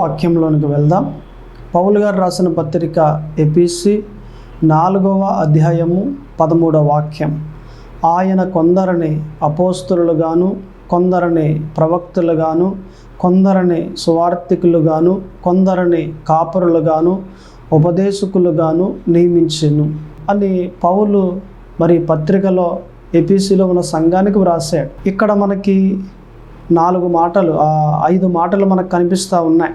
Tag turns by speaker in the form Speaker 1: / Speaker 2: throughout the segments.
Speaker 1: వాక్యంలోనికి వెళ్దాం. పౌలు గారు రాసిన పత్రిక ఎపిసి 4వ అధ్యాయము 13వ వాక్యం. ఆయన కొందరిని అపోస్తలులుగాను, కొందరిని ప్రవక్తలుగాను, కొందరిని సువార్తికులుగాను, కొందరిని కాపరులుగాను, ఉపదేశకులుగాను నియమించెను అని పౌలు మరి పత్రికలో ఎపిసిలో ఉన్న సంఘానికి వ్రాసాడు. ఇక్కడ మనకి 5 మాటలు మనకు కనిపిస్తూ ఉన్నాయి.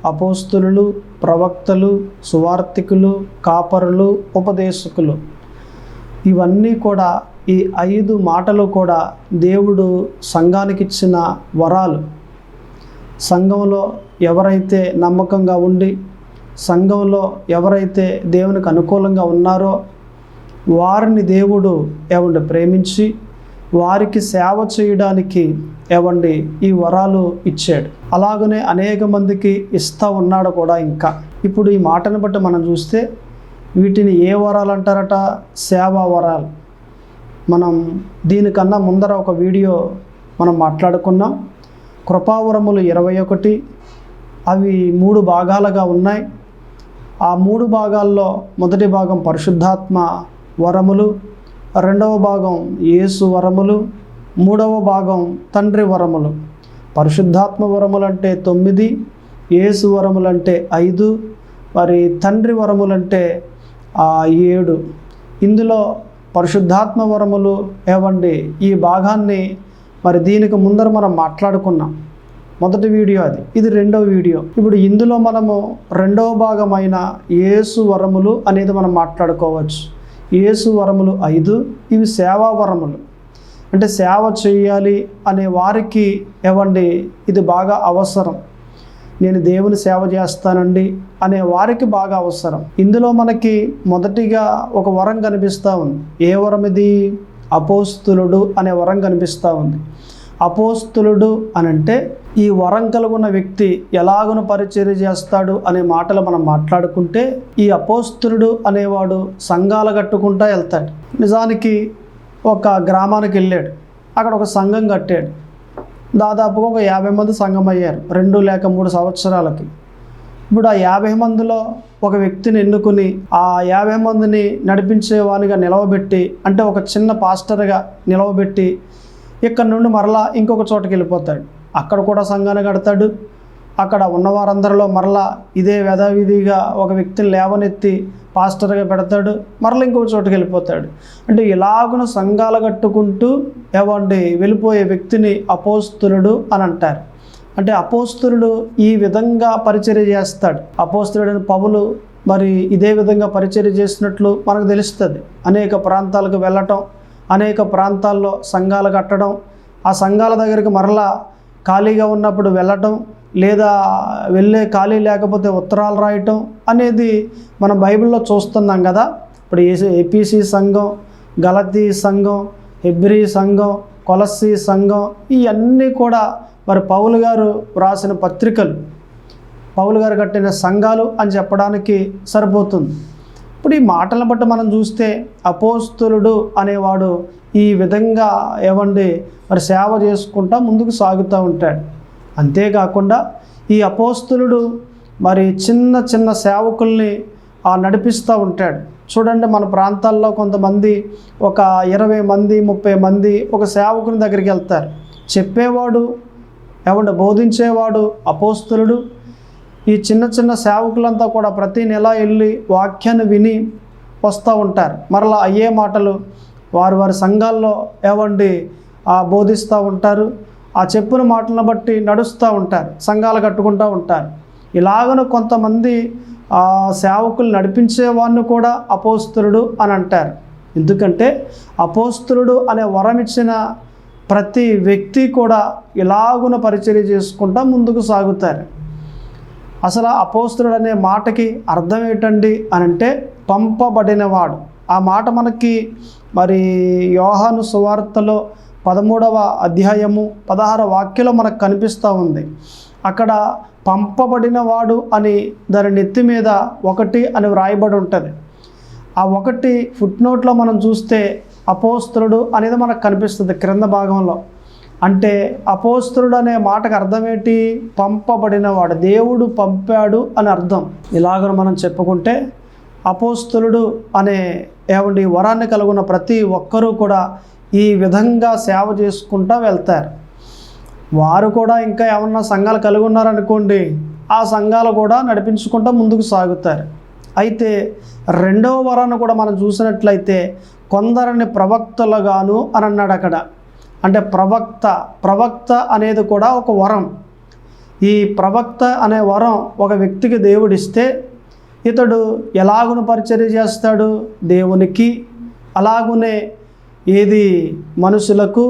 Speaker 1: అపోస్తలులు, ప్రవక్తలు, సువార్తికులు, కాపరులు, ఉపదేశకులు. ఇవన్నీ కూడా, ఈ 5 మాటలు కూడా దేవుడు సంఘానికి ఇచ్చిన వరాలు. సంఘంలో ఎవరైతే నమ్మకంగా ఉండి, సంఘంలో ఎవరైతే దేవునికి అనుకూలంగా ఉన్నారో వారిని దేవుడు ప్రేమించి వారికి సేవ చేయడానికి ఈ వరాలు ఇచ్చాడు. అలాగనే అనేక మందికి ఇస్తూ ఉన్నాడు కూడా. ఇంకా ఇప్పుడు ఈ మాటను బట్టి మనం చూస్తే వీటిని ఏ వరాలు అంటారట? సేవా వరాలు. మనం దీనికన్నా ముందర ఒక వీడియో మనం మాట్లాడుకున్నాం. కృపావరములు 21, అవి 3 భాగాలుగా ఉన్నాయి. ఆ 3 భాగాల్లో మొదటి భాగం పరిశుద్ధాత్మ వరములు, 2వ భాగం యేసు వరములు, 3వ భాగం తండ్రి వరములు. పరిశుద్ధాత్మ వరములంటే 9, యేసు వరములంటే 5, మరి తండ్రి వరములంటే 7. ఇందులో పరిశుద్ధాత్మ వరములు ఈ భాగాన్ని మరి దీనికి ముందర మనం మాట్లాడుకున్నాం. మొదటి వీడియో అది, ఇది 2వ వీడియో. ఇప్పుడు ఇందులో మనము 2వ భాగమైన యేసు వరములు అనేది మనం మాట్లాడుకోవచ్చు. యేసు వరములు 5, ఇవి సేవా వరములు. అంటే సేవ చేయాలి అనే వారికి ఇది బాగా అవసరం. నేను దేవుని సేవ చేస్తానండి అనే వారికి బాగా అవసరం. ఇందులో మనకి మొదటిగా ఒక వరం కనిపిస్తూ ఉంది. ఏ వరం ఇది? అపోస్తులుడు అనే వరం కనిపిస్తూ ఉంది. అపోస్తులుడు అనంటే ఈ వరం కలుగున్న వ్యక్తి ఎలాగున పరిచర్య చేస్తాడు అనే మాటలు మనం మాట్లాడుకుంటే, ఈ అపోస్తులుడు అనేవాడు సంఘాలు కట్టుకుంటా వెళ్తాడు. నిజానికి ఒక గ్రామానికి వెళ్ళాడు, అక్కడ ఒక సంఘం కట్టాడు. దాదాపుగా ఒక 50 మంది సంఘం అయ్యారు 2 లేక 3 సంవత్సరాలకి. ఇప్పుడు ఆ 50 మందిలో ఒక వ్యక్తిని ఎన్నుకుని ఆ 50 మందిని నడిపించేవానిగా నిలవబెట్టి, అంటే ఒక చిన్న పాస్టర్గా నిలవబెట్టి ఇక్కడ నుండి మరలా ఇంకొక చోటకి వెళ్ళిపోతాడు. అక్కడ కూడా సంఘాన్ని కడతాడు. అక్కడ ఉన్నవారందరిలో మరలా ఇదే యథావిధిగా ఒక వ్యక్తిని లేవనెత్తి పాస్టర్గా పెడతాడు. మరలా ఇంకొక చోటుకి వెళ్ళిపోతాడు. అంటే ఇలాగున సంఘాలు కట్టుకుంటూ వెళ్ళిపోయే వ్యక్తిని అపోస్తులుడు అని అంటారు. అంటే అపోస్తులుడు ఈ విధంగా పరిచర్య చేస్తాడు. అపోస్తులుడైన పౌలు మరి ఇదే విధంగా పరిచర్య చేసినట్లు మనకు తెలుస్తుంది. అనేక ప్రాంతాలకు వెళ్ళటం, అనేక ప్రాంతాల్లో సంఘాలు కట్టడం, ఆ సంఘాల దగ్గరికి మరలా ఖాళీగా ఉన్నప్పుడు వెళ్ళటం, లేదా వెళ్ళే ఖాళీ లేకపోతే ఉత్తరాలు రాయటం అనేది మనం బైబిల్లో చూస్తున్నాం కదా. ఇప్పుడు ఎపిసి సంఘం, గలతీ సంఘం, హెబ్రీ సంఘం, కొలస్సీ సంఘం, ఇవన్నీ కూడా మరి పౌలు గారు వ్రాసిన పత్రికలు, పౌలు గారు కట్టిన సంఘాలు అని చెప్పడానికి సరిపోతుంది. ఇప్పుడు ఈ మాటలను బట్టి మనం చూస్తే అపోస్తులుడు అనేవాడు ఈ విధంగా మరి సేవ చేసుకుంటా ముందుకు సాగుతూ ఉంటాడు. అంతేకాకుండా ఈ అపోస్తులుడు మరి చిన్న చిన్న సేవకుల్ని నడిపిస్తూ ఉంటాడు. చూడండి, మన ప్రాంతాల్లో కొంతమంది ఒక 20 మంది 30 మంది ఒక సేవకుని దగ్గరికి వెళ్తారు. చెప్పేవాడు బోధించేవాడు అపోస్తులుడు. ఈ చిన్న చిన్న సేవకులంతా కూడా ప్రతి నెల వెళ్ళి వాక్యాన్ని విని వస్తూ ఉంటారు. మరలా అయ్యే మాటలు వారి సంఘాల్లో బోధిస్తూ ఉంటారు. ఆ చెప్పిన మాటలను బట్టి నడుస్తూ ఉంటారు, సంఘాలు కట్టుకుంటూ ఉంటారు. ఇలాగను కొంతమంది సేవకులు నడిపించేవాడిని కూడా అపోస్తులుడు అని అంటారు. ఎందుకంటే అపోస్తులుడు అనే వరం ఇచ్చిన ప్రతి వ్యక్తి కూడా ఇలాగున పరిచర్య చేసుకుంటూ ముందుకు సాగుతారు. అసలు అపోస్తులుడు అనే మాటకి అర్థం ఏంటండి అని అంటే పంపబడినవాడు. ఆ మాట మనకి మరి యోహాను సువార్తలో 13వ అధ్యాయము 16వ వాక్యంలో మనకు కనిపిస్తూ ఉంది. అక్కడ పంపబడినవాడు అని దాని నెత్తి మీద 1 అని వ్రాయబడి ఉంటుంది. ఆ 1 ఫుట్ నోట్లో మనం చూస్తే అపోస్తలుడు అనేది మనకు కనిపిస్తుంది క్రింద భాగంలో. అంటే అపోస్తలుడు అనే మాటకు అర్థం ఏంటి? పంపబడినవాడు, దేవుడు పంపాడు అని అర్థం. ఇలాగ మనం చెప్పుకుంటే అపోస్తలుడు అనే వరాన్ని కలుగున్న ప్రతి ఒక్కరూ కూడా ఈ విధంగా సేవ చేసుకుంటూ వెళ్తారు. వారు కూడా ఇంకా ఏమన్నా సంఘాలు కలిగి ఉన్నారనుకోండి, ఆ సంఘాలు కూడా నడిపించుకుంటూ ముందుకు సాగుతారు. అయితే రెండవ వరాన్ని కూడా మనం చూసినట్లయితే కొందరిని ప్రవక్తలుగాను అని అన్నాడు అక్కడ. అంటే ప్రవక్త అనేది కూడా ఒక వరం. ఈ ప్రవక్త అనే వరం ఒక వ్యక్తికి దేవుడిస్తే ఇతడు ఎలాగున పరిచర్య చేస్తాడు? దేవునికి అలాగునే మనుషులకు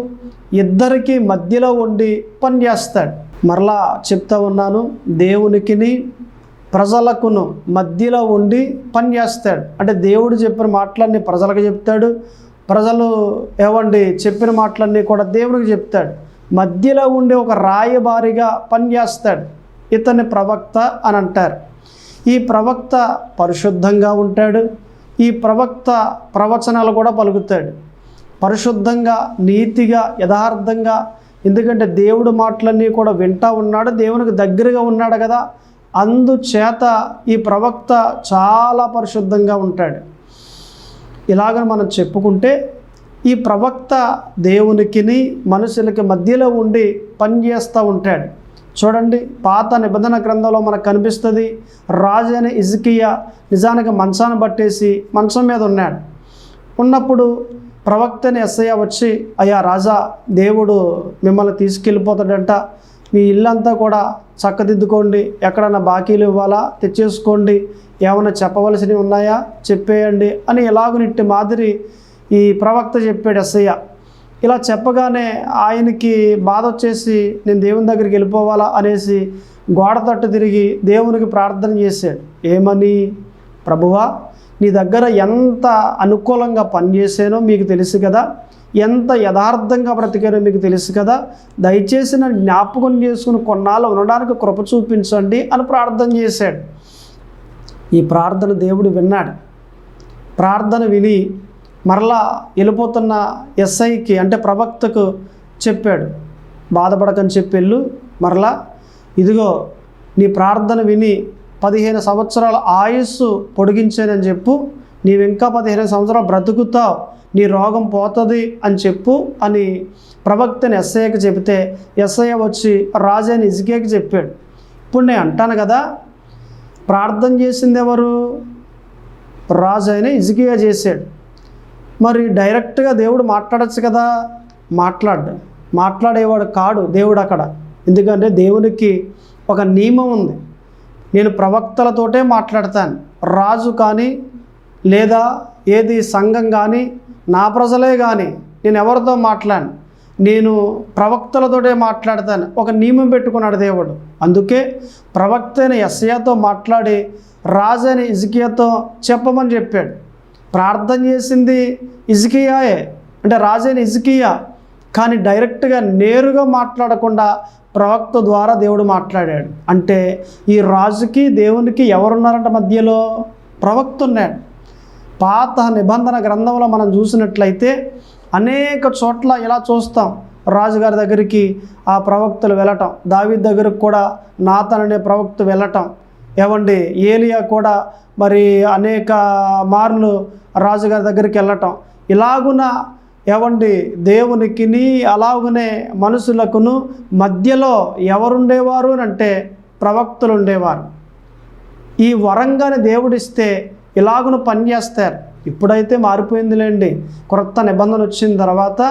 Speaker 1: ఇద్దరికి మధ్యలో ఉండి పనిచేస్తాడు. మరలా చెప్తా ఉన్నాను, దేవునికిని ప్రజలకును మధ్యలో ఉండి పనిచేస్తాడు. అంటే దేవుడు చెప్పిన మాటలన్నీ ప్రజలకు చెప్తాడు, ప్రజలు చెప్పిన మాటలన్నీ కూడా దేవునికి చెప్తాడు. మధ్యలో ఉండి ఒక రాయబారిగా పనిచేస్తాడు. ఇతన్ని ప్రవక్త అని అంటారు. ఈ ప్రవక్త పరిశుద్ధంగా ఉంటాడు. ఈ ప్రవక్త ప్రవచనాలు కూడా పలుకుతాడు పరిశుద్ధంగా, నీతిగా, యథార్థంగా. ఎందుకంటే దేవుడు మాటలన్నీ కూడా వింటూ ఉన్నాడు, దేవునికి దగ్గరగా ఉన్నాడు కదా. అందుచేత ఈ ప్రవక్త చాలా పరిశుద్ధంగా ఉంటాడు. ఇలాగ మనం చెప్పుకుంటే ఈ ప్రవక్త దేవునికిని మనుషులకి మధ్యలో ఉండి పనిచేస్తూ ఉంటాడు. చూడండి, పాత నిబంధన గ్రంథంలో మనకు కనిపిస్తుంది. రాజు అయిన హిజ్కియా నిజానికి మంచాన్ని పట్టేసి మంచం మీద ఉన్నాడు. ఉన్నప్పుడు ప్రవక్తని యెషయా వచ్చి, అయ్యా రాజా, దేవుడు మిమ్మల్ని తీసుకెళ్ళిపోతాడంట, మీ ఇల్లంతా కూడా చక్కదిద్దుకోండి, ఎక్కడన్నా బాకీలు ఇవ్వాలా తెచ్చేసుకోండి, ఏమైనా చెప్పవలసినవి ఉన్నాయా చెప్పేయండి అని ఎలాగునిట్టి మాదిరి ఈ ప్రవక్త చెప్పాడు యెషయా. ఇలా చెప్పగానే ఆయనకి బాధ వచ్చేసి, నేను దేవుని దగ్గరికి వెళ్ళిపోవాలా అనేసి గోడ తట్టు తిరిగి దేవునికి ప్రార్థన చేశాడు. ఏమని? ప్రభువా, నీ దగ్గర ఎంత అనుకూలంగా పనిచేసానో మీకు తెలుసు కదా, ఎంత యథార్థంగా బ్రతికానో మీకు తెలుసు కదా, దయచేసి నన్ను జ్ఞాపకం చేసుకుని కొన్నాళ్ళు ఉండడానికి కృప చూపించండి అని ప్రార్థన చేశాడు. ఈ ప్రార్థన దేవుడు విన్నాడు. ప్రార్థన విని మరలా వెళ్ళిపోతున్న ఎస్ఐకి అంటే ప్రవక్తకు చెప్పాడు, బాధపడకని చెప్పి వెళ్ళు, మరలా ఇదిగో నీ ప్రార్థన విని 15 సంవత్సరాల ఆయుస్సు పొడిగించానని చెప్పు, నీవు ఇంకా 15 సంవత్సరాలు బ్రతుకుతావు, నీ రోగం పోతుంది అని చెప్పు అని ప్రవక్తని యెషయాకి చెబితే యెషయా వచ్చి రాజు అయిన హిజ్కియాకి చెప్పాడు. ఇప్పుడు నేను అంటాను కదా, ప్రార్థన చేసింది ఎవరు? రాజు అయిన హిజ్కియా చేశాడు. మరి డైరెక్ట్గా దేవుడు మాట్లాడచ్చు కదా, మాట్లాడేవాడు కాడు దేవుడు అక్కడ. ఎందుకంటే దేవునికి ఒక నియమం ఉంది. నేను ప్రవక్తలతోటే మాట్లాడతాను, రాజు కానీ లేదా సంఘం కానీ నా ప్రజలే కానీ నేను ఎవరితో మాట్లాడను, నేను ప్రవక్తలతోటే మాట్లాడతాను. ఒక నియమం పెట్టుకున్నాడు దేవుడు. అందుకే ప్రవక్త అయిన యెషయాతో మాట్లాడి రాజు అయిన హిజ్కియాతో చెప్పమని చెప్పాడు. ప్రార్థన చేసింది హిజ్కియాయే, అంటే రాజు అయిన హిజ్కియా. కానీ డైరెక్ట్గా నేరుగా మాట్లాడకుండా ప్రవక్త ద్వారా దేవుడు మాట్లాడాడు. అంటే ఈ రాజుకి దేవునికి ఎవరున్నారంట మధ్యలో? ప్రవక్త ఉన్నాడు. పాత నిబంధన గ్రంథంలో మనం చూసినట్లయితే అనేక చోట్ల ఇలా చూస్తాం, రాజుగారి దగ్గరికి ఆ ప్రవక్తలు వెళ్ళటం, దావీదు దగ్గరకు కూడా నాతాన్ అనే ప్రవక్త వెళ్ళటం, ఏలియా కూడా మరి అనేక మార్లు రాజుగారి దగ్గరికి వెళ్ళటం. ఇలాగున దేవునికిని అలాగనే మనుషులకును మధ్యలో ఎవరుండేవారు అంటే ప్రవక్తలు ఉండేవారు. ఈ వరంగానే దేవుడిస్తే ఇలాగున పనిచేస్తారు. ఇప్పుడైతే మారిపోయిందిలేండి, క్రొత్త నిబంధన వచ్చిన తర్వాత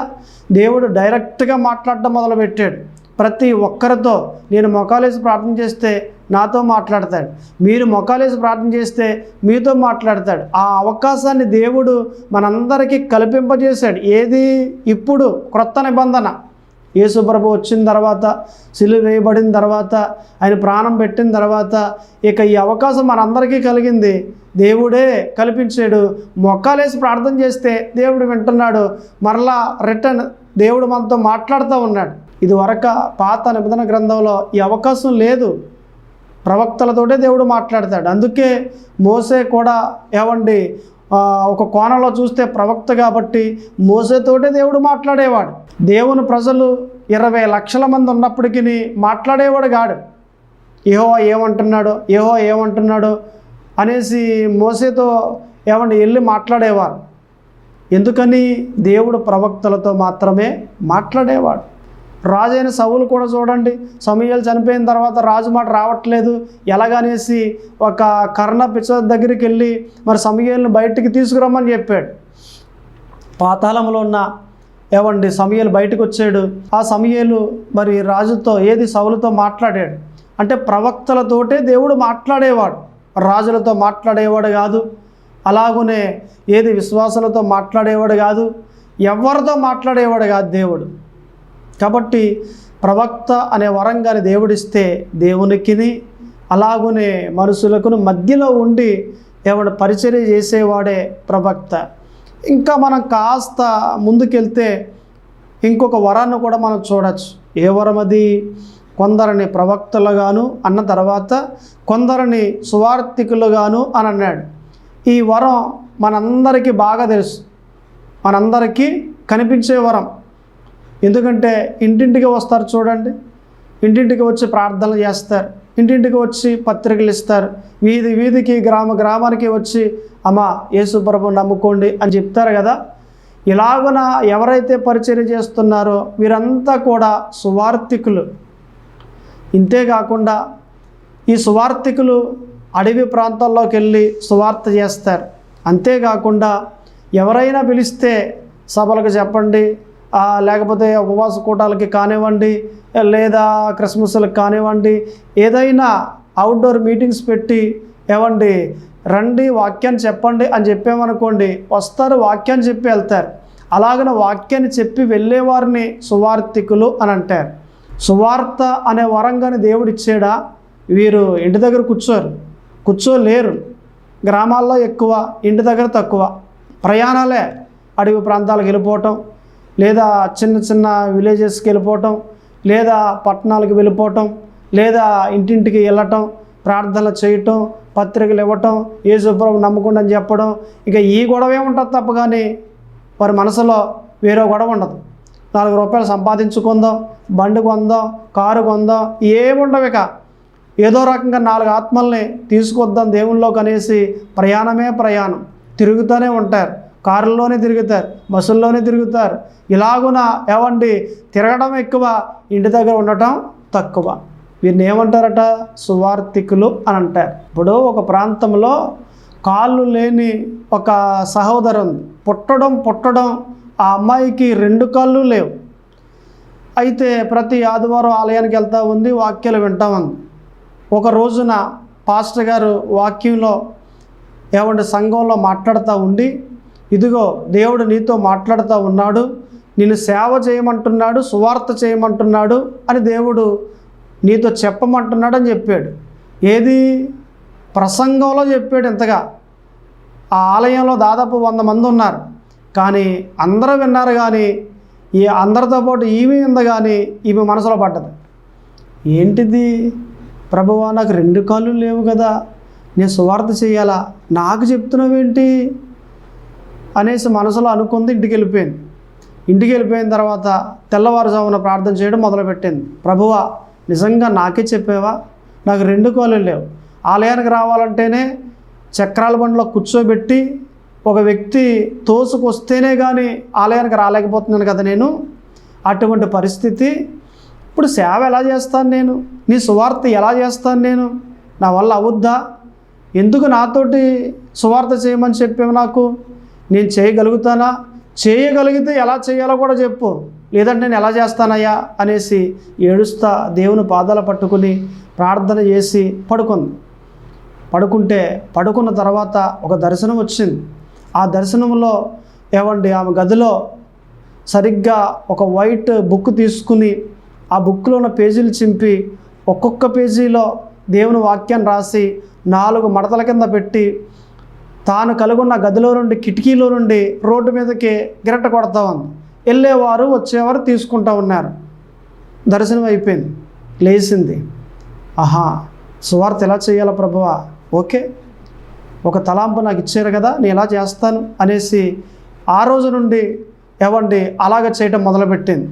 Speaker 1: దేవుడు డైరెక్ట్గా మాట్లాడటం మొదలుపెట్టాడు. ప్రతి ఒక్కరితో నేను మొకాలేసి ప్రార్థన చేస్తే నాతో మాట్లాడతాడు, మీరు మొకాలేసి ప్రార్థన చేస్తే మీతో మాట్లాడతాడు. ఆ అవకాశాన్ని దేవుడు మనందరికీ కల్పింపజేశాడు. ఇప్పుడు క్రొత్త నిబంధన యేసు ప్రభు వచ్చిన తర్వాత, సిలువ వేయబడిన తర్వాత, ఆయన ప్రాణం పెట్టిన తర్వాత ఇక ఈ అవకాశం మనందరికీ కలిగింది. దేవుడే కల్పించాడు. మొక్కాలేసి ప్రార్థన చేస్తే దేవుడు వింటున్నాడు, మరలా రిటర్న్ దేవుడు మనతో మాట్లాడుతూ ఉన్నాడు. ఇది వరకు పాత నిబంధన గ్రంథంలో ఈ అవకాశం లేదు, ప్రవక్తలతోటే దేవుడు మాట్లాడతాడు. అందుకే మోసే కూడా ఒక కోణంలో చూస్తే ప్రవక్త కాబట్టి మోసేతోటే దేవుడు మాట్లాడేవాడు. దేవుని ప్రజలు 20 లక్షల మంది ఉన్నప్పటికీ మాట్లాడేవాడు కాడు. యెహోవా ఏమంటున్నాడో అనేసి మోసేతో వెళ్ళి మాట్లాడేవారు. ఎందుకని? దేవుడు ప్రవక్తలతో మాత్రమే మాట్లాడేవాడు. రాజైన సౌలు కూడా చూడండి, సమూయేలు చనిపోయిన తర్వాత రాజు మాట రావట్లేదు ఎలాగనేసి ఒక కర్ణ పిచ్చ దగ్గరికి వెళ్ళి మరి సమూయేలుని బయటికి తీసుకురమ్మని చెప్పాడు. పాతాళంలో ఉన్న సమూయేలు బయటకు వచ్చాడు. ఆ సమూయేలు మరి రాజుతో సౌలుతో మాట్లాడాడు. అంటే ప్రవక్తలతోటే దేవుడు మాట్లాడేవాడు, రాజులతో మాట్లాడేవాడు కాదు. అలాగునే విశ్వాసులతో మాట్లాడేవాడు కాదు, ఎవరితో మాట్లాడేవాడు కాదు దేవుడు. కాబట్టి ప్రవక్త అనే వరంగాని దేవుడిస్తే దేవునికిని అలాగునే మనుషులకు మధ్యలో ఉండి పరిచర్య చేసేవాడే ప్రవక్త. ఇంకా మనం కాస్త ముందుకెళ్తే ఇంకొక వరాన్ని కూడా మనం చూడవచ్చు. ఏ వరం అది? కొందరిని ప్రవక్తలుగాను అన్న తర్వాత కొందరిని సువార్తికులుగాను అని అన్నాడు. ఈ వరం మనందరికీ బాగా తెలుసు, మనందరికీ కనిపించే వరం. ఎందుకంటే ఇంటింటికి వస్తారు చూడండి, ఇంటింటికి వచ్చి ప్రార్థనలు చేస్తారు, ఇంటింటికి వచ్చి పత్రికలు ఇస్తారు, వీధి వీధికి గ్రామానికి వచ్చి అమ్మ యేసు ప్రభువుని నమ్ముకోండి అని చెప్తారు కదా. ఇలాగున ఎవరైతే పరిచర్య చేస్తున్నారో వీరంతా కూడా సువార్తికులు. ఇంతేకాకుండా ఈ సువార్తికులు అడవి ప్రాంతాల్లోకి వెళ్ళి సువార్త చేస్తారు. అంతేకాకుండా ఎవరైనా పిలిస్తే సభలకు చెప్పండి, లేకపోతే ఉపవాస కూటాలకి కానివ్వండి, లేదా క్రిస్మస్లకు కానివ్వండి, ఏదైనా అవుట్డోర్ మీటింగ్స్ పెట్టి రండి వాక్యాన్ని చెప్పండి అని చెప్పామనుకోండి, వస్తారు, వాక్యాన్ని చెప్పి వెళ్తారు. అలాగనే వాక్యాన్ని చెప్పి వెళ్ళేవారిని సువార్తికులు అని అంటారు. సువార్త అనే వరంగాని దేవుడు ఇచ్చాడా? వీరు ఇంటి దగ్గర కూర్చోలేరు. గ్రామాల్లో ఎక్కువ, ఇంటి దగ్గర తక్కువ. ప్రయాణాలే, అడవి ప్రాంతాలకు వెళ్ళిపోవటం, లేదా చిన్న విలేజెస్కి వెళ్ళిపోవటం, లేదా పట్టణాలకు వెళ్ళిపోవటం, లేదా ఇంటింటికి వెళ్ళటం, ప్రార్థనలు చేయటం, పత్రికలు ఇవ్వటం, యేసు ప్రభువుని నమ్ముకోండి అని చెప్పడం. ఇక ఈ గొడవే ఉంటుంది తప్ప కానీ వారి మనసులో వేరే గొడవ ఉండదు. 4 రూపాయలు సంపాదించుకుందాం, బండి కొందాం, కారు కొందాం, ఏముండవు. ఇక ఏదో రకంగా 4 ఆత్మల్ని తీసుకొద్దాం దేవుళ్ళలోకి అనేసి ప్రయాణం తిరుగుతూనే ఉంటారు. కారుల్లోనే తిరుగుతారు, బస్సుల్లోనే తిరుగుతారు. ఇలాగున తిరగడం ఎక్కువ, ఇంటి దగ్గర ఉండటం తక్కువ. వీరిని ఏమంటారట? సువార్తికులు అని అంటారు. ఇప్పుడు ఒక ప్రాంతంలో కాళ్ళు లేని ఒక సహోదరు ఉంది. పుట్టడం ఆ అమ్మాయికి 2 కాళ్ళు లేవు. అయితే ప్రతి ఆదివారం ఆలయానికి వెళ్తూ ఉంది, వాక్యాలు వింటా ఉంది. ఒక రోజున పాస్టర్ గారు వాక్యంలో సంఘంలో మాట్లాడుతూ ఉండి, ఇదిగో దేవుడు నీతో మాట్లాడుతూ ఉన్నాడు, నిన్ను సేవ చేయమంటున్నాడు, సువార్త చేయమంటున్నాడు అని దేవుడు నీతో చెప్పమంటున్నాడు అని చెప్పాడు. ప్రసంగంలో చెప్పాడు. ఇంతగా ఆ ఆలయంలో దాదాపు 100 మంది ఉన్నారు, కానీ అందరూ విన్నారు. కానీ ఈ అందరితో పాటు ఈమె ఉంది, కానీ ఈమె మనసులో పడ్డది. ఏంటిది ప్రభువా, నాకు 2 కాళ్ళు లేవు కదా, నేను సువార్త చేయాలా, నాకు చెప్తున్నావేంటి అనేసి మనసులో అనుకుంది. ఇంటికి వెళ్ళిపోయిన తర్వాత తెల్లవారుజామున ప్రార్థన చేయడం మొదలుపెట్టింది. ప్రభువా, నిజంగా నాకే చెప్పావా? నాకు 2 కాళ్ళు లేవు. ఆలయానికి రావాలంటేనే చక్రాల బండిలో కూర్చోబెట్టి ఒక వ్యక్తి తోసుకొస్తేనే కానీ ఆలయానికి రాలేకపోతున్నాను కదా నేను. అటువంటి పరిస్థితి. ఇప్పుడు సేవ ఎలా చేస్తాను నేను? నీ సువార్త ఎలా చేస్తాను నేను? నా వల్ల అవుద్దా? ఎందుకు నాతోటి సువార్త చేయమని చెప్పావు నాకు? నేను చేయగలుగుతానా? చేయగలిగితే ఎలా చేయాలో కూడా చెప్పు, లేదంటే నేను ఎలా చేస్తానయ్యా అనేసి ఏడుస్తా దేవుని పాదాలు పట్టుకుని ప్రార్థన చేసి పడుకున్న తర్వాత ఒక దర్శనం వచ్చింది. ఆ దర్శనంలో ఆమె గదిలో సరిగ్గా ఒక వైట్ బుక్ తీసుకుని ఆ బుక్లో ఉన్న పేజీలు చింపి ఒక్కొక్క పేజీలో దేవుని వాక్యాన్ని రాసి 4 మడతల కింద పెట్టి తాను కలుగున్న గదిలో నుండి, కిటికీలో నుండి రోడ్డు మీదకి గిరట కొడతా ఉంది. వెళ్ళేవారు వచ్చేవారు తీసుకుంటూ ఉన్నారు. దర్శనం అయిపోయింది, లేచింది. ఆహా, సువార్త ఎలా చేయాలా ప్రభువా? ఓకే, ఒక తలాంపు నాకు ఇచ్చారు కదా, నేను ఎలా చేస్తాను అనేసి ఆ రోజు నుండి అలాగ చేయటం మొదలుపెట్టింది.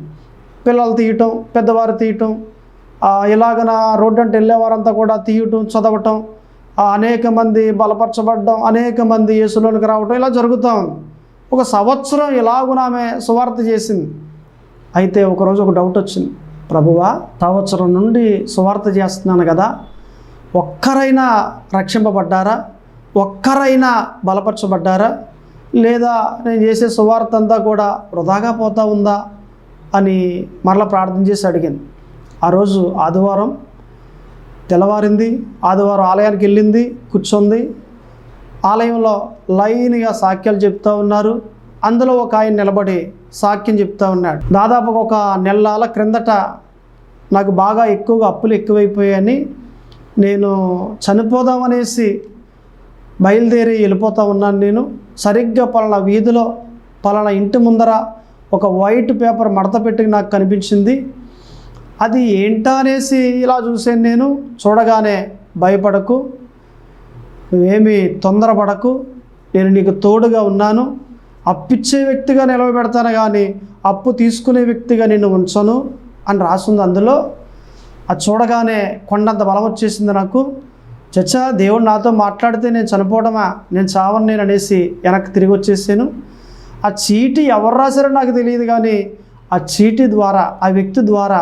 Speaker 1: పిల్లలు తీయటం, పెద్దవారు తీయటం, ఇలాగన రోడ్డు అంటే వెళ్ళేవారంతా కూడా తీయటం, చదవటం, అనేక మంది బలపరచబడడం, అనేక మంది యేసులోనికి రావటం, ఇలా జరుగుతూ ఉంది. 1 సంవత్సరం ఇలాగున ఆమె సువార్త చేసింది. అయితే ఒకరోజు ఒక డౌట్ వచ్చింది. ప్రభువా, సంవత్సరం నుండి సువార్త చేస్తున్నాను కదా, ఒక్కరైనా రక్షింపబడ్డారా? ఒక్కరైనా బలపరచబడ్డారా? లేదా నేను చేసే సువార్త అంతా కూడా వృధాగా పోతా ఉందా అని మరలా ప్రార్థన చేసి అడిగింది. ఆ రోజు ఆదివారం తెల్లవారింది. ఆదివారం ఆలయానికి వెళ్ళింది, కూర్చుంది. ఆలయంలో లైన్గా సాక్యాలు చెప్తూ ఉన్నారు. అందులో ఒక ఆయన నిలబడి సాక్ష్యం చెప్తూ ఉన్నాడు. దాదాపుగా 1 నెలల క్రిందట నాకు బాగా ఎక్కువగా అప్పులు ఎక్కువైపోయాయని నేను చనిపోదామనేసి బయలుదేరి వెళ్ళిపోతూ ఉన్నాను. నేను సరిగ్గా పలానా వీధిలో పలానా ఇంటి ముందర ఒక వైట్ పేపర్ మడత పెట్టి నాకు కనిపించింది. అది ఏంటా అనేసి ఇలా చూసాను. నేను చూడగానే, భయపడకు, నువ్వేమీ తొందరపడకు, నేను నీకు తోడుగా ఉన్నాను, అప్పిచ్చే వ్యక్తిగా నిలవబెడతాను కానీ అప్పు తీసుకునే వ్యక్తిగా నిన్ను ఉంచను అని రాసింది అందులో. అది చూడగానే కొండంత బలం వచ్చేసింది నాకు. చచ్చా, దేవుడు నాతో మాట్లాడితే నేను చనిపోవడమా, నేను చావను నేను అనేసి వెనక్కి తిరిగి వచ్చేసాను. ఆ చీటీ ఎవరు రాశారో నాకు తెలియదు కానీ ఆ చీటీ ద్వారా, ఆ వ్యక్తి ద్వారా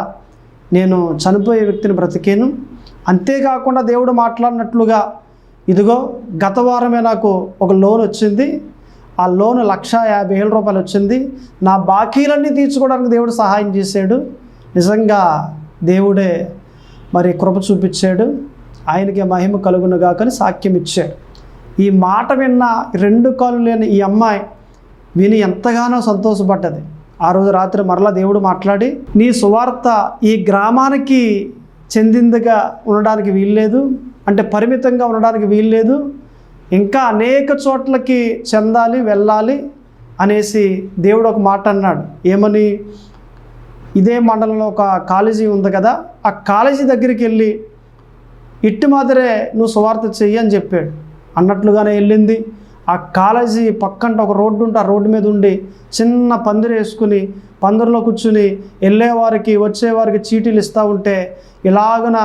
Speaker 1: నేను చనిపోయే వ్యక్తిని బ్రతికాను. అంతేకాకుండా దేవుడు మాట్లాడినట్లుగా ఇదిగో గత వారమే నాకు ఒక లోన్ వచ్చింది. ఆ లోన్ 1,50,000 రూపాయలు వచ్చింది. నా బాకీలన్నీ తీర్చుకోవడానికి దేవుడు సహాయం చేశాడు. నిజంగా దేవుడే మరి కృప చూపించాడు. ఆయనకి మహిమ కలుగునుగా కానీ సాక్ష్యం ఇచ్చాడు. ఈ మాట విన్న 2 కాళ్ళు లేని ఈ అమ్మాయి విని ఎంతగానో సంతోషపడ్డది. ఆ రోజు రాత్రి మరలా దేవుడు మాట్లాడి, నీ సువార్త ఈ గ్రామానికి చెందిందిగా ఉండడానికి వీల్లేదు, అంటే పరిమితంగా ఉండడానికి వీల్లేదు, ఇంకా అనేక చోట్లకి చెందాలి, వెళ్ళాలి అనేసి దేవుడు ఒక మాట అన్నాడు. ఏమని? ఇదే మండలంలో ఒక కాలేజీ ఉంది కదా, ఆ కాలేజీ దగ్గరికి వెళ్ళి ఇట్టి మాదిరే నువ్వు సువార్త చెయ్యి అని చెప్పాడు. అన్నట్లుగానే వెళ్ళింది. ఆ కాలేజీ పక్కంట ఒక రోడ్డు ఉంటే ఆ రోడ్డు మీద ఉండి చిన్న పందిరి వేసుకుని పందిరిలో కూర్చుని వెళ్ళేవారికి వచ్చేవారికి చీటీలు ఇస్తూ ఉంటే ఇలాగన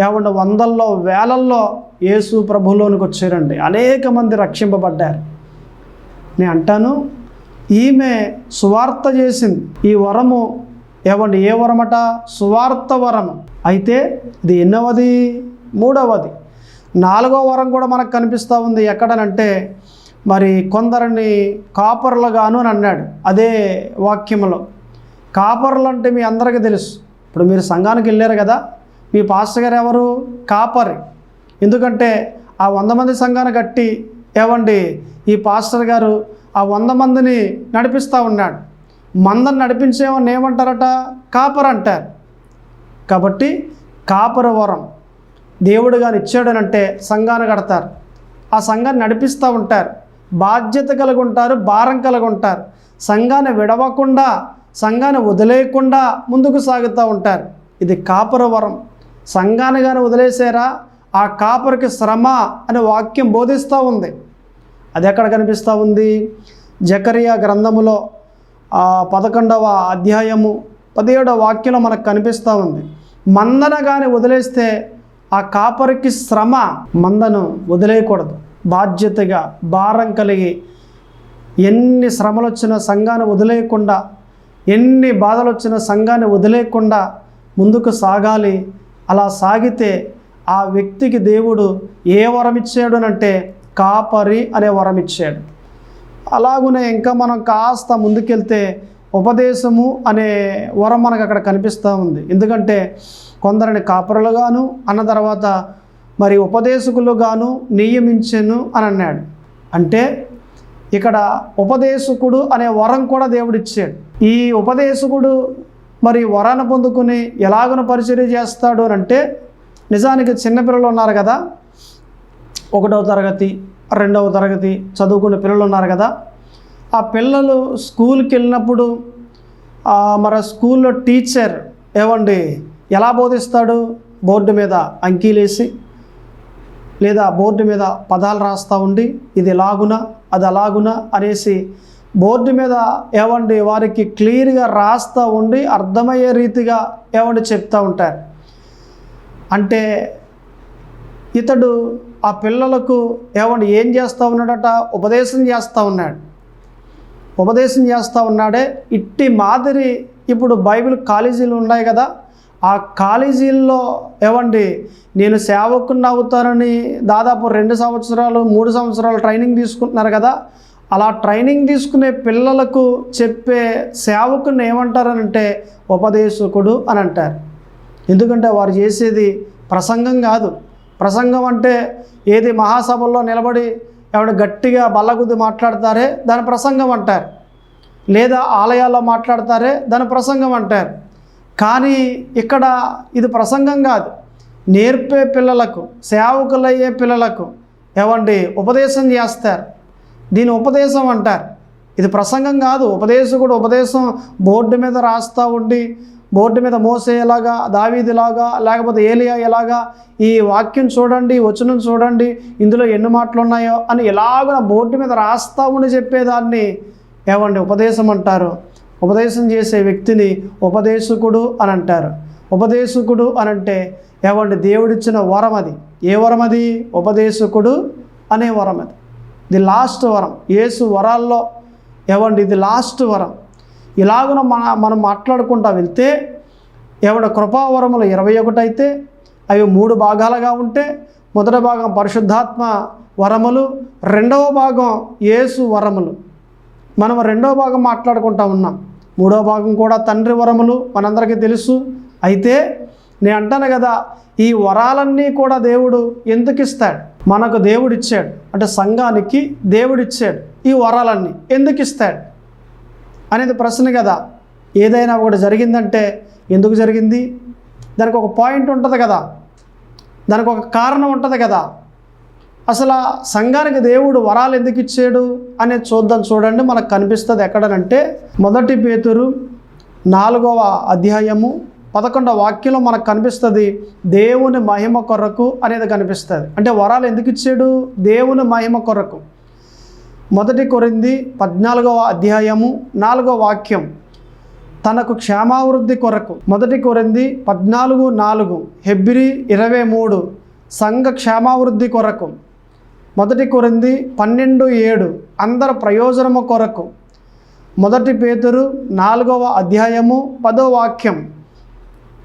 Speaker 1: ఏమన్నా వందల్లో వేలల్లో యేసు ప్రభులోనికి వచ్చారండి. అనేక మంది రక్షింపబడ్డారు. నేను అంటాను, ఈమె సువార్త చేసింది. ఈ వరము ఏమండి, ఏ వరమట? సువార్త వరము. అయితే ఇది ఎన్నవది? 3వది. 4వ వరం కూడా మనకు కనిపిస్తూ ఉంది. ఎక్కడనంటే మరి కొందరిని కాపర్లుగాను అని అన్నాడు అదే వాక్యంలో. కాపర్లు అంటే మీ అందరికీ తెలుసు. ఇప్పుడు మీరు సంఘానికి వెళ్ళారు కదా, మీ పాస్టర్ గారు ఎవరు? కాపరి. ఎందుకంటే ఆ 100 మంది సంఘాన్ని కట్టి ఏమండి ఈ పాస్టర్ గారు ఆ 100 మందిని నడిపిస్తూ ఉన్నాడు. మందని నడిపించేమని ఏమంటారట? కాపర్ అంటారు. కాబట్టి కాపర వరం దేవుడు గారు ఇచ్చాడనంటే సంఘాన్ని కడతారు, ఆ సంఘాన్ని నడిపిస్తూ ఉంటారు, బాధ్యత కలిగి ఉంటారు, భారం కలిగి ఉంటారు, సంఘాన్ని విడవకుండా, సంఘాన్ని వదిలేయకుండా ముందుకు సాగుతూ ఉంటారు. ఇది కాపర వరం. సంఘాన్ని కానీ వదిలేసారా, ఆ కాపరికి శ్రమ అనే వాక్యం బోధిస్తూ ఉంది. అది ఎక్కడ కనిపిస్తూ ఉంది? జకరియా గ్రంథములో 11వ అధ్యాయము 17వ వాక్యంలో మనకు కనిపిస్తూ ఉంది. మందన కానీ వదిలేస్తే ఆ కాపరికి శ్రమ. మందను వదిలేయకూడదు. బాధ్యతగా భారం కలిగి ఎన్ని శ్రమలు వచ్చినా సంఘాన్ని వదిలేయకుండా, ఎన్ని బాధలు వచ్చినా సంఘాన్ని వదిలేయకుండా ముందుకు సాగాలి. అలా సాగితే ఆ వ్యక్తికి దేవుడు ఏ వరం ఇచ్చాడు అంటే కాపరి అనే వరం ఇచ్చాడు. అలాగునే ఇంకా మనం కాస్త ముందుకెళ్తే ఉపదేశము అనే వరం మనకు అక్కడ కనిపిస్తూ ఉంది. ఎందుకంటే కొందరిని కాపరులుగాను అన్న తర్వాత మరి ఉపదేశకులుగాను నియమించెను అని అన్నాడు. అంటే ఇక్కడ ఉపదేశకుడు అనే వరం కూడా దేవుడిచ్చాడు. ఈ ఉపదేశకుడు మరి వరాన్ని పొందుకుని ఎలాగను పరిచర్య చేస్తాడు అని అంటే, నిజానికి చిన్నపిల్లలు ఉన్నారు కదా, 1వ తరగతి 2వ తరగతి చదువుకునే పిల్లలు ఉన్నారు కదా, ఆ పిల్లలు స్కూల్కి వెళ్ళినప్పుడు మరి స్కూల్లో టీచర్ ఏమండి ఎలా బోధిస్తాడు? బోర్డు మీద అంకీలేసి లేదా బోర్డు మీద పదాలు రాస్తూ ఉండి ఇది ఎలాగునా అది అలాగునా అనేసి బోర్డు మీద ఏమండి వారికి క్లియర్గా రాస్తూ ఉండి అర్థమయ్యే రీతిగా ఏమండి చెప్తూ ఉంటారు. అంటే ఇతడు ఆ పిల్లలకు ఏమండి ఏం చేస్తూ ఉన్నాడట? ఉపదేశం చేస్తూ ఉన్నాడు. ఉపదేశం చేస్తూ ఉన్నాడే. ఇట్టి మాదిరి ఇప్పుడు బైబిల్ కాలేజీలు ఉన్నాయి కదా, ఆ కాలేజీల్లో ఏమండి నేను సేవకుని అవుతానని దాదాపు 2 సంవత్సరాలు 3 సంవత్సరాలు ట్రైనింగ్ తీసుకుంటున్నారు కదా, అలా ట్రైనింగ్ తీసుకునే పిల్లలకు చెప్పే సేవకుని ఏమంటారనంటే ఉపదేశకుడు అని అంటారు. ఎందుకంటే వారు చేసేది ప్రసంగం కాదు. ప్రసంగం అంటే ఏది మహాసభల్లో నిలబడి ఎవడ గట్టిగా బల్లగుద్ది మాట్లాడతారే దాని ప్రసంగం అంటారు, లేదా ఆలయాల్లో మాట్లాడతారే దాని ప్రసంగం అంటారు. కానీ ఇక్కడ ఇది ప్రసంగం కాదు. నేర్పే పిల్లలకు, సేవకులయ్యే పిల్లలకు ఏమండి ఉపదేశం చేస్తారు. దీని ఉపదేశం అంటారు. ఇది ప్రసంగం కాదు. ఉపదేశకుడు ఉపదేశం బోర్డు మీద రాస్తూ ఉండి, బోర్డు మీద మోసే ఎలాగా, దావీదులాగా, లేకపోతే ఏలియా ఎలాగా ఈ వాక్యం చూడండి, వచనం చూడండి, ఇందులో ఎన్ని మాటలు ఉన్నాయో అని ఎలాగో బోర్డు మీద రాస్తూ ఉండి చెప్పేదాన్ని ఏమండి ఉపదేశం అంటారు. ఉపదేశం చేసే వ్యక్తిని ఉపదేశకుడు అని అంటారు. ఉపదేశకుడు అని అంటే ఏమండి దేవుడిచ్చిన వరం అది. ఏ వరం అది? ఉపదేశకుడు అనే వరం అది. ఇది లాస్ట్ వరం. యేసు వరాల్లో ఏమండి ఇది లాస్ట్ వరం. ఇలాగున మనం మాట్లాడుకుంటా వెళ్తే ఏమంటే కృపావరములు 21 అయితే అవి 3 భాగాలుగా ఉంటే, మొదటి భాగం పరిశుద్ధాత్మ వరములు, రెండవ భాగం యేసు వరములు. మనం రెండవ భాగం మాట్లాడుకుంటా ఉన్నాం. మూడవ భాగం కూడా తండ్రి వరములు మనందరికీ తెలుసు. అయితే నేను అంటాను కదా, ఈ వరాలన్నీ కూడా దేవుడు ఎందుకు ఇస్తాడు? మనకు దేవుడిచ్చాడు, అంటే సంఘానికి దేవుడిచ్చాడు. ఈ వరాలన్నీ ఎందుకు ఇస్తాడు అనేది ప్రశ్న కదా. ఏదైనా ఒకటి జరిగిందంటే ఎందుకు జరిగింది? దానికి ఒక పాయింట్ ఉంటుంది కదా, దానికి ఒక కారణం ఉంటుంది కదా. అసలు సంఘానికి దేవుడు వరాలు ఎందుకు ఇచ్చాడు అనేది చూద్దాం. చూడండి, మనకు కనిపిస్తుంది ఎక్కడనంటే 1 పేతురు 4వ అధ్యాయము 11వ వాక్యంలో మనకు కనిపిస్తుంది దేవుని మహిమ కొరకు అనేది కనిపిస్తుంది. అంటే వరాలు ఎందుకు ఇచ్చాడు? దేవుని మహిమ కొరకు. 1 కొరింథీ 14వ అధ్యాయము 4వ వాక్యం తనకు క్షేమావృద్ధి కొరకు. 1 కొరింథీ 14:4, హెబ్రీ 23 సంఘ క్షేమావృద్ధి కొరకు. 1 కొరింథీ 12:7 అందరి ప్రయోజనము కొరకు. 1 పేతురు 4వ అధ్యాయము 10వ వాక్యం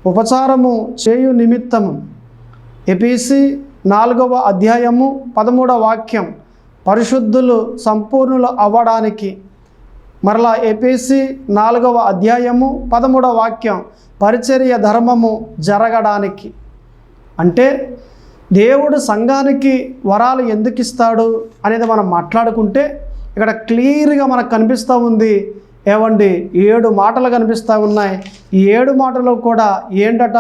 Speaker 1: ఉపచారము చేయు నిమిత్తము. ఎఫెసీ 4వ అధ్యాయము 13వ వాక్యం పరిశుద్ధులు సంపూర్ణులు అవ్వడానికి. మరలా ఎఫెసీ 4వ అధ్యాయము 13వ వాక్యం పరిచర్య ధర్మము జరగడానికి. అంటే దేవుడు సంఘానికి వరాలు ఎందుకు ఇస్తాడు అనేది మనం మాట్లాడుకుంటే ఇక్కడ క్లియర్గా మనకు కనిపిస్తూ ఉంది. ఏమండి 7 మాటలు కనిపిస్తూ ఉన్నాయి. ఈ 7 మాటలు కూడా ఏంటట?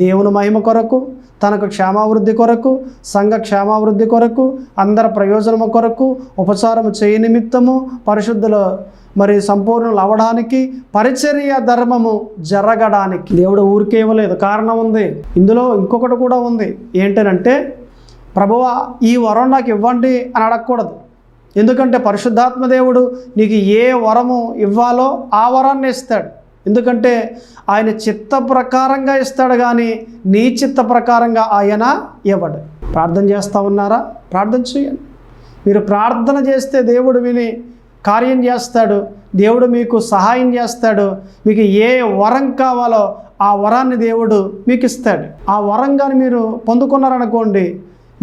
Speaker 1: దేవుని మహిమ కొరకు, తనకు క్షేమావృద్ధి కొరకు, సంఘ క్షేమావృద్ధి కొరకు, అందరి ప్రయోజనము కొరకు, ఉపచారము చేయ నిమిత్తము, పరిశుద్ధులు మరి సంపూర్ణులు అవ్వడానికి, పరిచర్య ధర్మము జరగడానికి. దేవుడు ఊరికే ఇవ్వలేదు, కారణం ఉంది. ఇందులో ఇంకొకటి కూడా ఉంది. ఏంటంటే ప్రభువా ఈ వరం నాకు ఇవ్వండి అని అడగకూడదు. ఎందుకంటే పరిశుద్ధాత్మ దేవుడు నీకు ఏ వరము ఇవ్వాలో ఆ వరాన్ని ఇస్తాడు. ఎందుకంటే ఆయన చిత్త ప్రకారంగా ఇస్తాడు, కానీ నీ చిత్త ప్రకారంగా ఆయన ఇవ్వడు. ప్రార్థన చేస్తూ ఉన్నారా? ప్రార్థన చేయండి. మీరు ప్రార్థన చేస్తే దేవుడు విని కార్యం చేస్తాడు. దేవుడు మీకు సహాయం చేస్తాడు. మీకు ఏ వరం కావాలో ఆ వరాన్ని దేవుడు మీకు ఇస్తాడు. ఆ వరం కానీ మీరు పొందుకున్నారనుకోండి,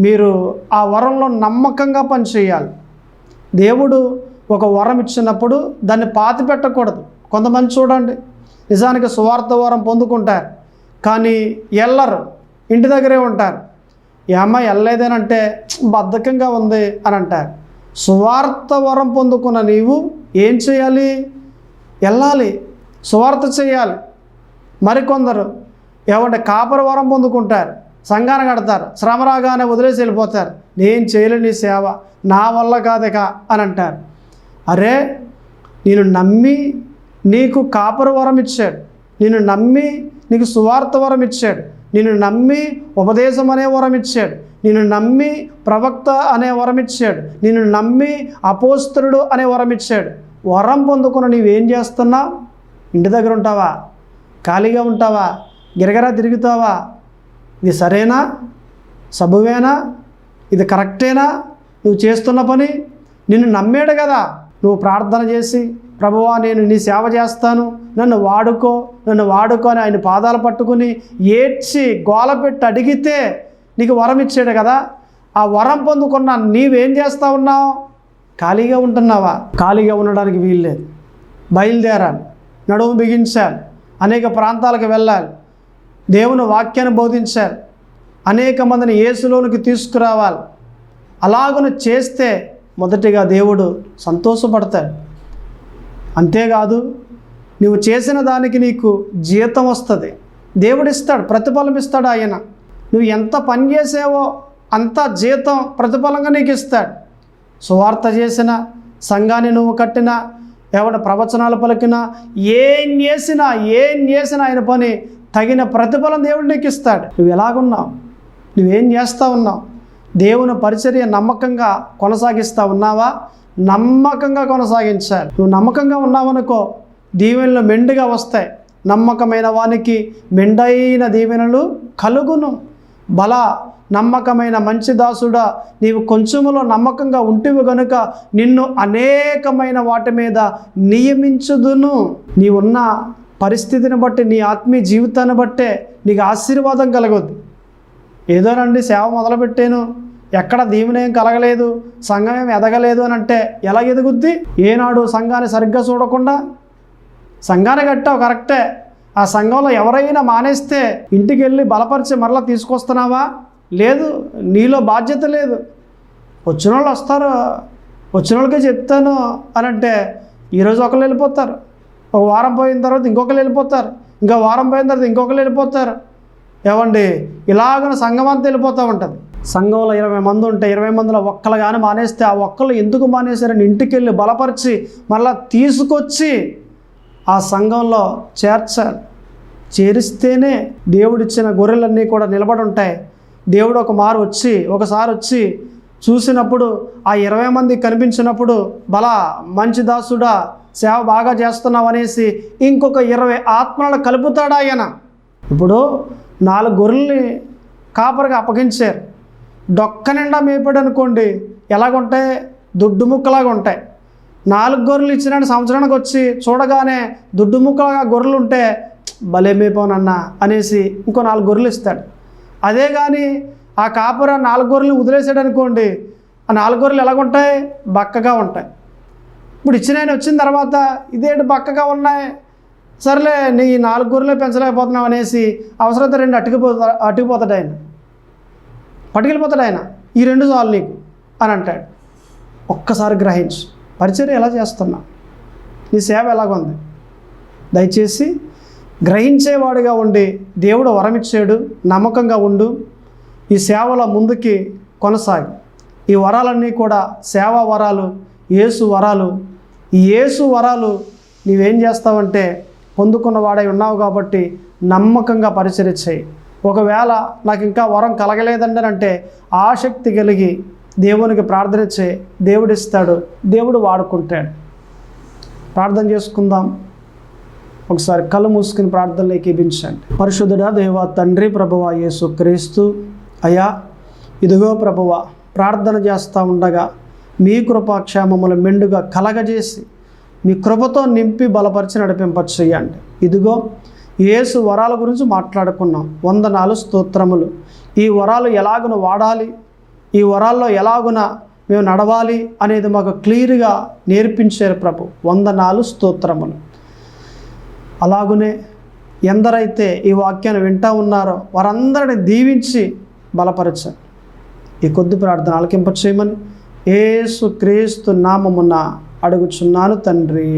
Speaker 1: మీరు ఆ వరంలో నమ్మకంగా పనిచేయాలి. దేవుడు ఒక వరం ఇచ్చినప్పుడు దాన్ని పాతి పెట్టకూడదు. కొంతమంది చూడండి, నిజానికి సువార్త వరం పొందుకుంటారు, కానీ ఎల్లరు, ఇంటి దగ్గరే ఉంటారు. ఈ అమ్మాయి వెళ్ళలేదేనంటే బద్ధకంగా ఉంది అని అంటారు. సువార్త వరం పొందుకున్న నీవు ఏం చేయాలి? వెళ్ళాలి, సువార్త చేయాలి. మరికొందరు ఏమంటే కాపరి వరం పొందుకుంటారు, సంఘాన్ని కడతారు, శ్రమ రాగానే వదిలేసి వెళ్ళిపోతారు. నేను చేయలేని నీ సేవ, నా వల్ల కాదేక అని అంటారు. అరే, నేను నమ్మి నీకు కాపరి వరం ఇచ్చాడు, నేను నమ్మి నీకు సువార్త వరం ఇచ్చాడు, నేను నమ్మి ఉపదేశం అనే వరం ఇచ్చాడు, నేను నమ్మి ప్రవక్త అనే వరం ఇచ్చాడు, నేను నమ్మి అపోస్తలుడు అనే వరం ఇచ్చాడు. వరం పొందుకున్న నీవేం చేస్తున్నావు? ఇంటి దగ్గర ఉంటావా? ఖాళీగా ఉంటావా? గిరగిరా తిరుగుతావా? ఇది సరేనా? సబువేనా? ఇది కరెక్టేనా? నువ్వు చేస్తున్న పని? నిన్ను నమ్మాడు కదా. నువ్వు ప్రార్థన చేసి, ప్రభువా నేను నీ సేవ చేస్తాను, నన్ను వాడుకో అని ఆయన పాదాలు పట్టుకుని ఏడ్చి గోలపెట్టి అడిగితే నీకు వరం ఇచ్చాడు కదా. ఆ వరం పొందుకున్న నీవేం చేస్తూ ఉన్నావు? ఖాళీగా ఉంటున్నావా? ఖాళీగా ఉండడానికి వీల్లేదు. బయలుదేరాలి, నడుము బిగించాలి, అనేక ప్రాంతాలకు వెళ్ళాలి, దేవుని వాక్యాన్ని బోధించాలి, అనేక మందిని యేసులోనికి తీసుకురావాలి. అలాగను చేస్తే మొదటిగా దేవుడు సంతోషపడతాడు. అంతేకాదు, నువ్వు చేసిన దానికి నీకు జీతం వస్తుంది. దేవుడు ఇస్తాడు, ప్రతిఫలం ఇస్తాడు ఆయన. నువ్వు ఎంత పని చేసావో అంత జీతం ప్రతిఫలంగా నీకు ఇస్తాడు. సువార్త చేసినా, సంఘాన్ని నువ్వు కట్టినా, ఎవడ ప్రవచనాలు పలికినా, ఏం చేసినా ఆయన పని తగిన ప్రతిఫలం దేవుడు నీకు ఇస్తాడు. నువ్వు ఎలాగున్నావు? నువ్వేం చేస్తూ ఉన్నావు? దేవుని పరిచర్య నమ్మకంగా కొనసాగిస్తూ ఉన్నావా? నమ్మకంగా కొనసాగించాలి. నువ్వు నమ్మకంగా ఉన్నావనుకో, దీవెనలు మెండుగా వస్తాయి. నమ్మకమైన వానికి మెండైన దీవెనలు కలుగును. బల నమ్మకమైన మంచి దాసుడా, నీవు కొంచెములో నమ్మకంగా ఉంటివి గనుక నిన్ను అనేకమైన వాటి మీద నియమించుదును. నీవున్న పరిస్థితిని బట్టి, నీ ఆత్మీయ జీవితాన్ని బట్టే నీకు ఆశీర్వాదం కలగొద్దు. ఏదోనండి సేవ మొదలుపెట్టాను, ఎక్కడ దీవెనేం కలగలేదు, సంఘం ఏం ఎదగలేదు అని అంటే ఎలా ఎదుగుద్ది? ఏనాడు సంఘాన్ని సరిగ్గా చూడకుండా సంఘాన్ని కట్టావు కరెక్టే. ఆ సంఘంలో ఎవరైనా మానేస్తే ఇంటికి వెళ్ళి బలపరిచి మరలా తీసుకొస్తున్నావా? లేదు, నీలో బాధ్యత లేదు. వచ్చిన వాళ్ళు వస్తారు, వచ్చిన వాళ్ళకే చెప్తాను అని అంటే ఈరోజు ఒకళ్ళు వెళ్ళిపోతారు, ఒక వారం పోయిన తర్వాత ఇంకొకరు వెళ్ళిపోతారు, ఇంకో వారం పోయిన తర్వాత ఇంకొకరు వెళ్ళిపోతారు. ఏమండి, ఇలాగ సంఘం అంతా వెళ్ళిపోతూ ఉంటుంది. సంఘంలో 20 మంది ఉంటే 20 మందిలో ఒక్కళ్ళు కానీ మానేస్తే ఆ ఒక్కళ్ళు ఎందుకు మానేశారని ఇంటికి వెళ్ళి బలపరిచి మళ్ళీ తీసుకొచ్చి ఆ సంఘంలో చేర్చాలి. చేరిస్తేనే దేవుడిచ్చిన గొర్రెలన్నీ కూడా నిలబడి ఉంటాయి. దేవుడు ఒకసారి వచ్చి చూసినప్పుడు ఆ 20 మంది కనిపించినప్పుడు, బలా మంచి దాసుడా, సేవ బాగా చేస్తున్నావు అనేసి ఇంకొక 20 ఆత్మలను కలుపుతాడు ఆయన. ఇప్పుడు 4 గొర్రెల్ని కాపరికి అప్పగించారు. డొక్క నిండా మేపాడు అనుకోండి, ఎలాగుంటాయి? దుడ్డు ముక్కలాగా ఉంటాయి. 4 గొర్రెలు ఇచ్చినట్టు సంవత్సరానికి వచ్చి చూడగానే దుడ్డు ముక్కలాగా గొర్రెలు ఉంటే భలే మేపోనన్నా అనేసి ఇంకో 4 గొర్రెలు ఇస్తాడు. అదే కానీ ఆ కాపర 4 గొర్రెలు వదిలేసాడు అనుకోండి, ఆ 4 గొర్రెలు ఎలాగుంటాయి? బక్కగా ఉంటాయి. ఇప్పుడు ఇచ్చిన ఆయన వచ్చిన తర్వాత ఇదేంటి బక్కగా ఉన్నాయి, సర్లే నీ 4 గొర్రెలు పెంచలేకపోతున్నావు అనేసి అవసరమైతే 2 అట్టుకుపోతాడు ఆయన, పట్టుకెళ్ళిపోతాడు ఆయన. ఈ 2 చాలు నీకు అని అంటాడు. ఒక్కసారి గ్రహించు, పరిచర్య ఎలా చేస్తున్నా, నీ సేవ ఎలాగుంది? దయచేసి గ్రహించేవాడిగా ఉండి దేవుడు వరమిచ్చాడు, నమ్మకంగా ఉండు. ఈ సేవలో ముందుకి కొనసాగి. ఈ వరాలన్నీ కూడా సేవా వరాలు, యేసు వరాలు. ఈ యేసు వరాలు నీవేం చేస్తావంటే పొందుకున్న వాడై ఉన్నావు కాబట్టి నమ్మకంగా పరిచర్య చేయి. ఒకవేళ నాకు ఇంకా వరం కలగలేదండి అంటే ఆసక్తి కలిగి దేవునికి ప్రార్థన చేయి, దేవుడు ఇస్తాడు, దేవుడు వాడుకుంటాడు. ప్రార్థన చేసుకుందాం. ఒకసారి కళ్ళు మూసుకుని ప్రార్థనలో ఏకీభించండి. పరిశుద్ధుడా దేవా తండ్రి, ప్రభువా యేసు క్రీస్తు, అయ్యా ఇదిగో ప్రభువా, ప్రార్థన చేస్తూ ఉండగా మీ కృపాక్షేమములు మెండుగా కలగజేసి మీ కృపతో నింపి బలపరిచి నడిపింపచేయండి. ఇదిగో యేసు వరాల గురించి మాట్లాడుకున్నాం. వందనాలు, స్తోత్రములు. ఈ వరాలు ఎలాగున వాడాలి, ఈ వరాల్లో ఎలాగున మేము నడవాలి అనేది మాకు క్లియర్గా నేర్పించారు ప్రభు. వందనాలు, స్తోత్రములు. అలాగునే ఎందరైతే ఈ వాక్యాన్ని వింటూ ఉన్నారో వారందరిని దీవించి బలపరచారు. ఈ కొద్ది ప్రార్థన ఆలకింపచేయమని యేసు క్రీస్తు నామమున అడుగుచున్నాను తండ్రి.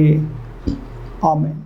Speaker 1: ఆమేన్.